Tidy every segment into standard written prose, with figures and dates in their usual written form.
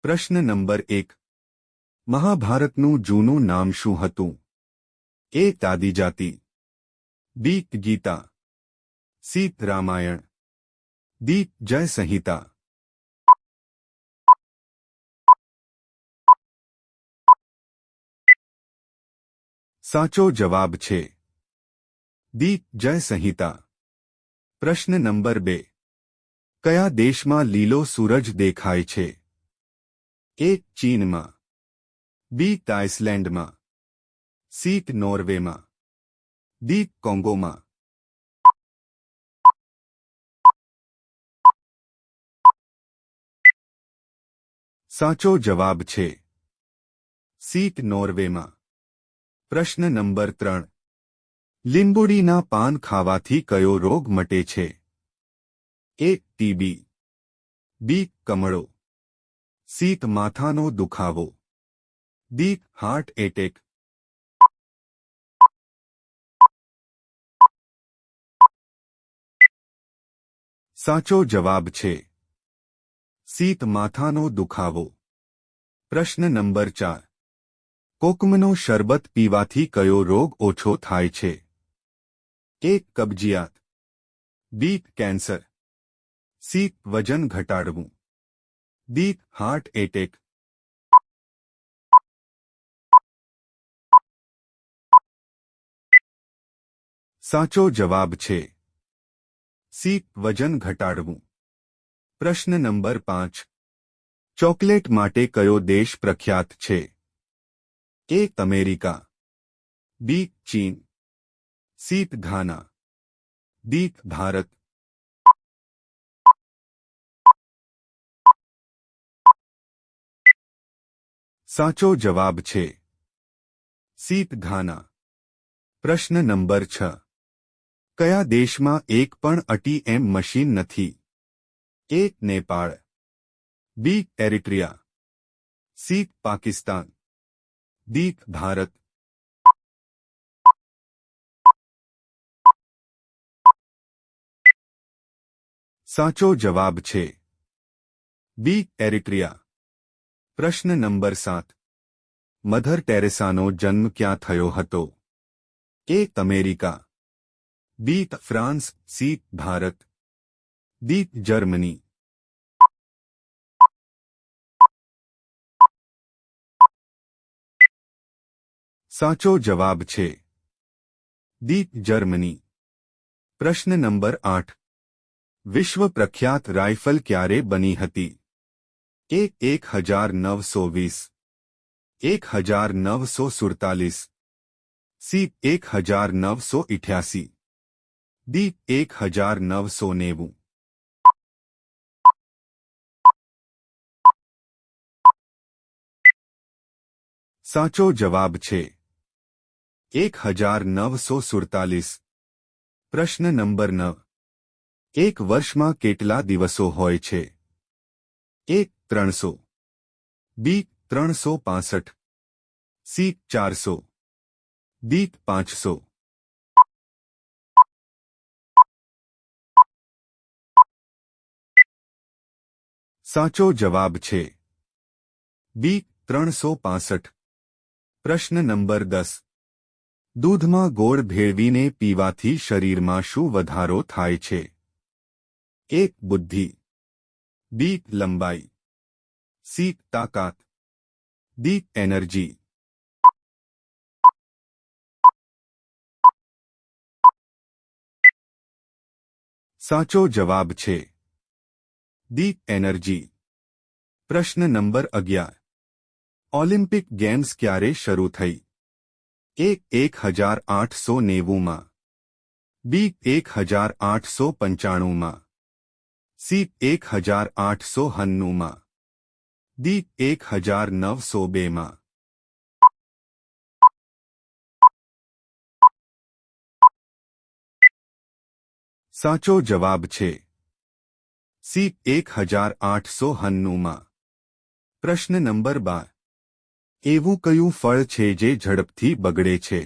પ્રશ્ન નંબર 1. મહાભારતનું જૂનું નામ શું હતું? એ. આદિજાતિ, બી. ગીતા, સી. રામાયણ, ડી. જય સંહિતા. સાચો જવાબ છે ડી. જય સંહિતા. પ્રશ્ન નંબર 2. કયા દેશમાં લીલો સૂરજ દેખાય છે? એ. ચીનમાં, બી. આઇસલેન્ડમાં, સી. નોર્વેમાં, ડી. કોંગોમાં. સાચો જવાબ છે સી. નોર્વેમાં. પ્રશ્ન નંબર 3. લીંબોડીના પાન ખાવાથી કયો રોગ મટે છે? એ. ટીબી, બી. કમળો, સી. માથાનો દુખાવો, ડી. Heart attack. સાચો જવાબ છે સી. માથાનો દુખાવો. પ્રશ્ન નંબર 4. કોકમનો શરબત પીવાથી કયો રોગ ઓછો થાય છે? એ. કબજિયાત, બી. Cancer, C. વજન ઘટાડવું, ડી. Heart attack. સાચો જવાબ છે સી. વજન ઘટાડવું. પ્રશ્ન નંબર 5. ચોકલેટ માટે કયો દેશ પ્રખ્યાત છે? એ. અમેરિકા, બી. ચીન, સી. ઘાના, ડી. ભારત. સાચો જવાબ છે સી. ઘાના. પ્રશ્ન નંબર 6. કયા દેશમાં એક પણ એટીએમ મશીન નથી? એ. નેપાળ, બી. એરિટ્રિયા, સી. પાકિસ્તાન, ડી. ભારત. સાચો જવાબ છે બી. એરિટ્રિયા. પ્રશ્ન નંબર 7. મધર ટેરેસાનો જન્મ ક્યાં થયો હતો? A. America, B. France, C. Bharat, D. Germany. સાચો જવાબ છે ડી. જર્મની. પ્રશ્ન નંબર 8. વિશ્વ પ્રખ્યાત રાઇફલ ક્યારે બની હતી? એ. 1920, 1947, સી. 1988, ડી. 1990. સાચો જવાબ છે 1947. પ્રશ્ન નંબર 9. એક વર્ષમાં કેટલા દિવસો હોય છે? એ. 300, બી. 365, સી. 400, ડી. 500. સાચો જવાબ છે બી. 365. પ્રશ્ન નંબર 10. દૂધમાં ગોળ ભેળવીને પીવાથી શરીરમાં શું વધારો થાય છે? એ. બુદ્ધિ, બી. લંબાઈ, સી. તાકાત, ડી. એનર્જી. સાચો જવાબ છે ડી. એનર્જી. પ્રશ્ન નંબર 11. ઓલિમ્પિક ગેમ્સ ક્યારે શરૂ થઈ? એ. 1890માં, બી. 1895માં, સી. 1890માં, ડી. 1902માં. સાચો જવાબ છે સી. 1890માં. પ્રશ્ન નંબર 12. એવું કયું ફળ છે જે ઝડપથી બગડે છે?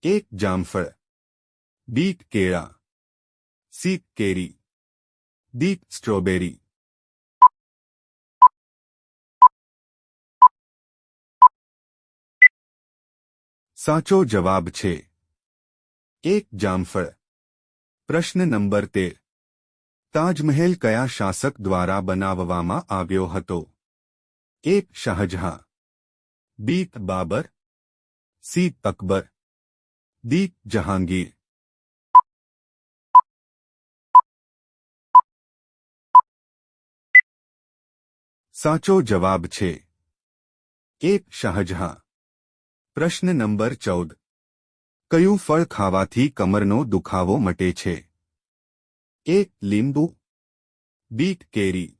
એ. જામફળ, બી. કેળા, સી. કેરી, ડી. સ્ટ્રોબેરી. સાચો જવાબ છે એક જામફળ. પ્રશ્ન નંબર 13. તાજમહેલ કયા શાસક દ્વારા બનાવવામાં આવ્યો હતો? એક શાહજહાં, બી બાબર, સી અકબર, ડી જહાંગીર. સાચો જવાબ છે એક શાહજહાં. પ્રશ્ન નંબર 14. કયું ફળ ખાવાથી કમરનો દુખાવો મટે છે? એક લીંબુ, બી કેરી,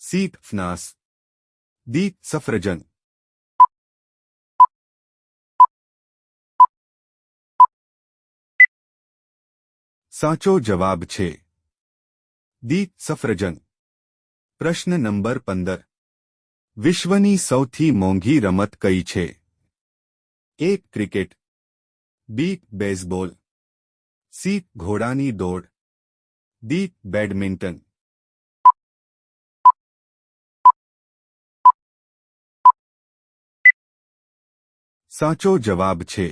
સી ફનાસ, ડી સફરજન. સાચો જવાબ છે ડી સફરજન. પ્રશ્ન નંબર 15. વિશ્વની સૌથી મોંઘી રમત કઈ છે? એક ક્રિકેટ, બી બેઝબોલ, સી ઘોડાની દોડ, ડી બેડમિન્ટન. સાચો જવાબ છે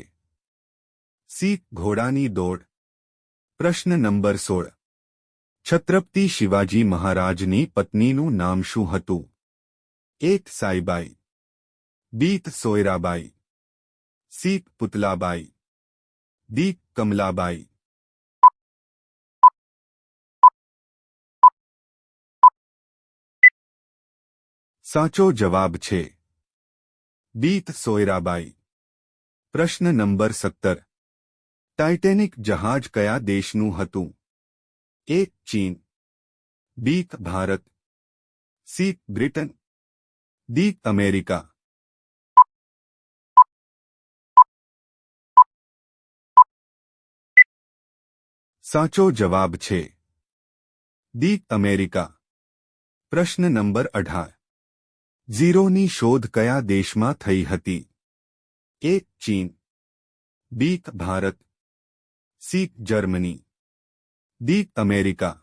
સી ઘોડાની દોડ. પ્રશ્ન નંબર 16. છત્રપતિ શિવાજી મહારાજની પત્નીનું નામ શું હતું? એક સાઈબાઈ, બી સોયરાબાઈ, સી પુતલાબાઈ, ડી કમલાબાઈ. સાચો જવાબ છે બી સોયરાબાઈ. પ્રશ્ન નંબર 17. ટાઇટેનિક જહાજ કયા દેશનું હતું? એક ચીન, B Bharat, C Britain, D America. સાચો જવાબ છે ડી અમેરિકા. પ્રશ્ન નંબર 18. ઝીરોની શોધ કયા દેશમાં થઈ હતી? એક ચીન, B Bharat, C Germany, D America.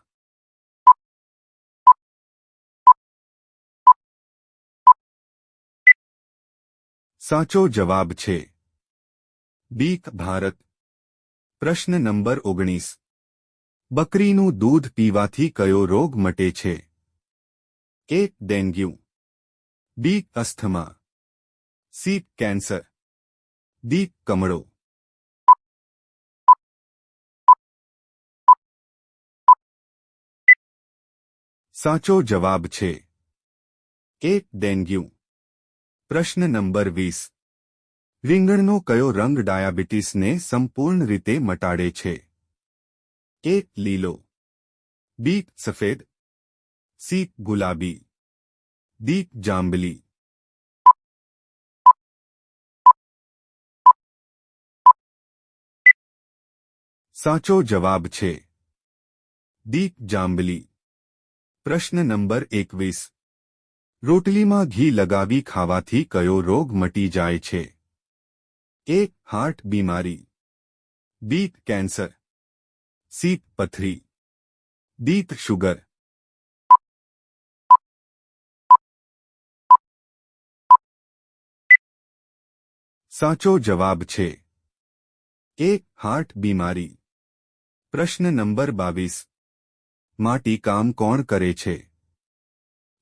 સાચો જવાબ છે બી ભારત. પ્રશ્ન નંબર 19. બકરીનું દૂધ પીવાથી કયો રોગ મટે છે? એક ડેન્ગ્યુ, બી અસ્થમા, સી કેન્સર, ડી કમળો. સાચો જવાબ છે એક ડેન્ગ્યુ. પ્રશ્ન નંબર 20. રીંગણનો કયો રંગ ડાયાબિટીસને સંપૂર્ણ રીતે મટાડે છે? એક લીલો, બી સફેદ, સી ગુલાબી, ડી જાંબલી. સાચો જવાબ છે ડી જાંબલી. પ્રશ્ન નંબર 21. રોટલીમાં ઘી લગાવી ખાવાથી કયો રોગ મટી જાય છે? એક હાર્ટ બીમારી, બી કેન્સર, સી પથરી, ડી શુગર. સાચો જવાબ છે એક હાર્ટ બીમારી. પ્રશ્ન નંબર 22. માટીકામ કોણ કરે છે?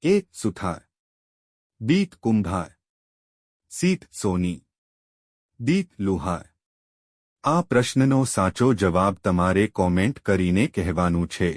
એક સુથાર, બી કુંભાર, સી સોની, ડી લુહાર. આ પ્રશ્નનો સાચો જવાબ તમારે કોમેન્ટ કરીને કહેવાનું છે.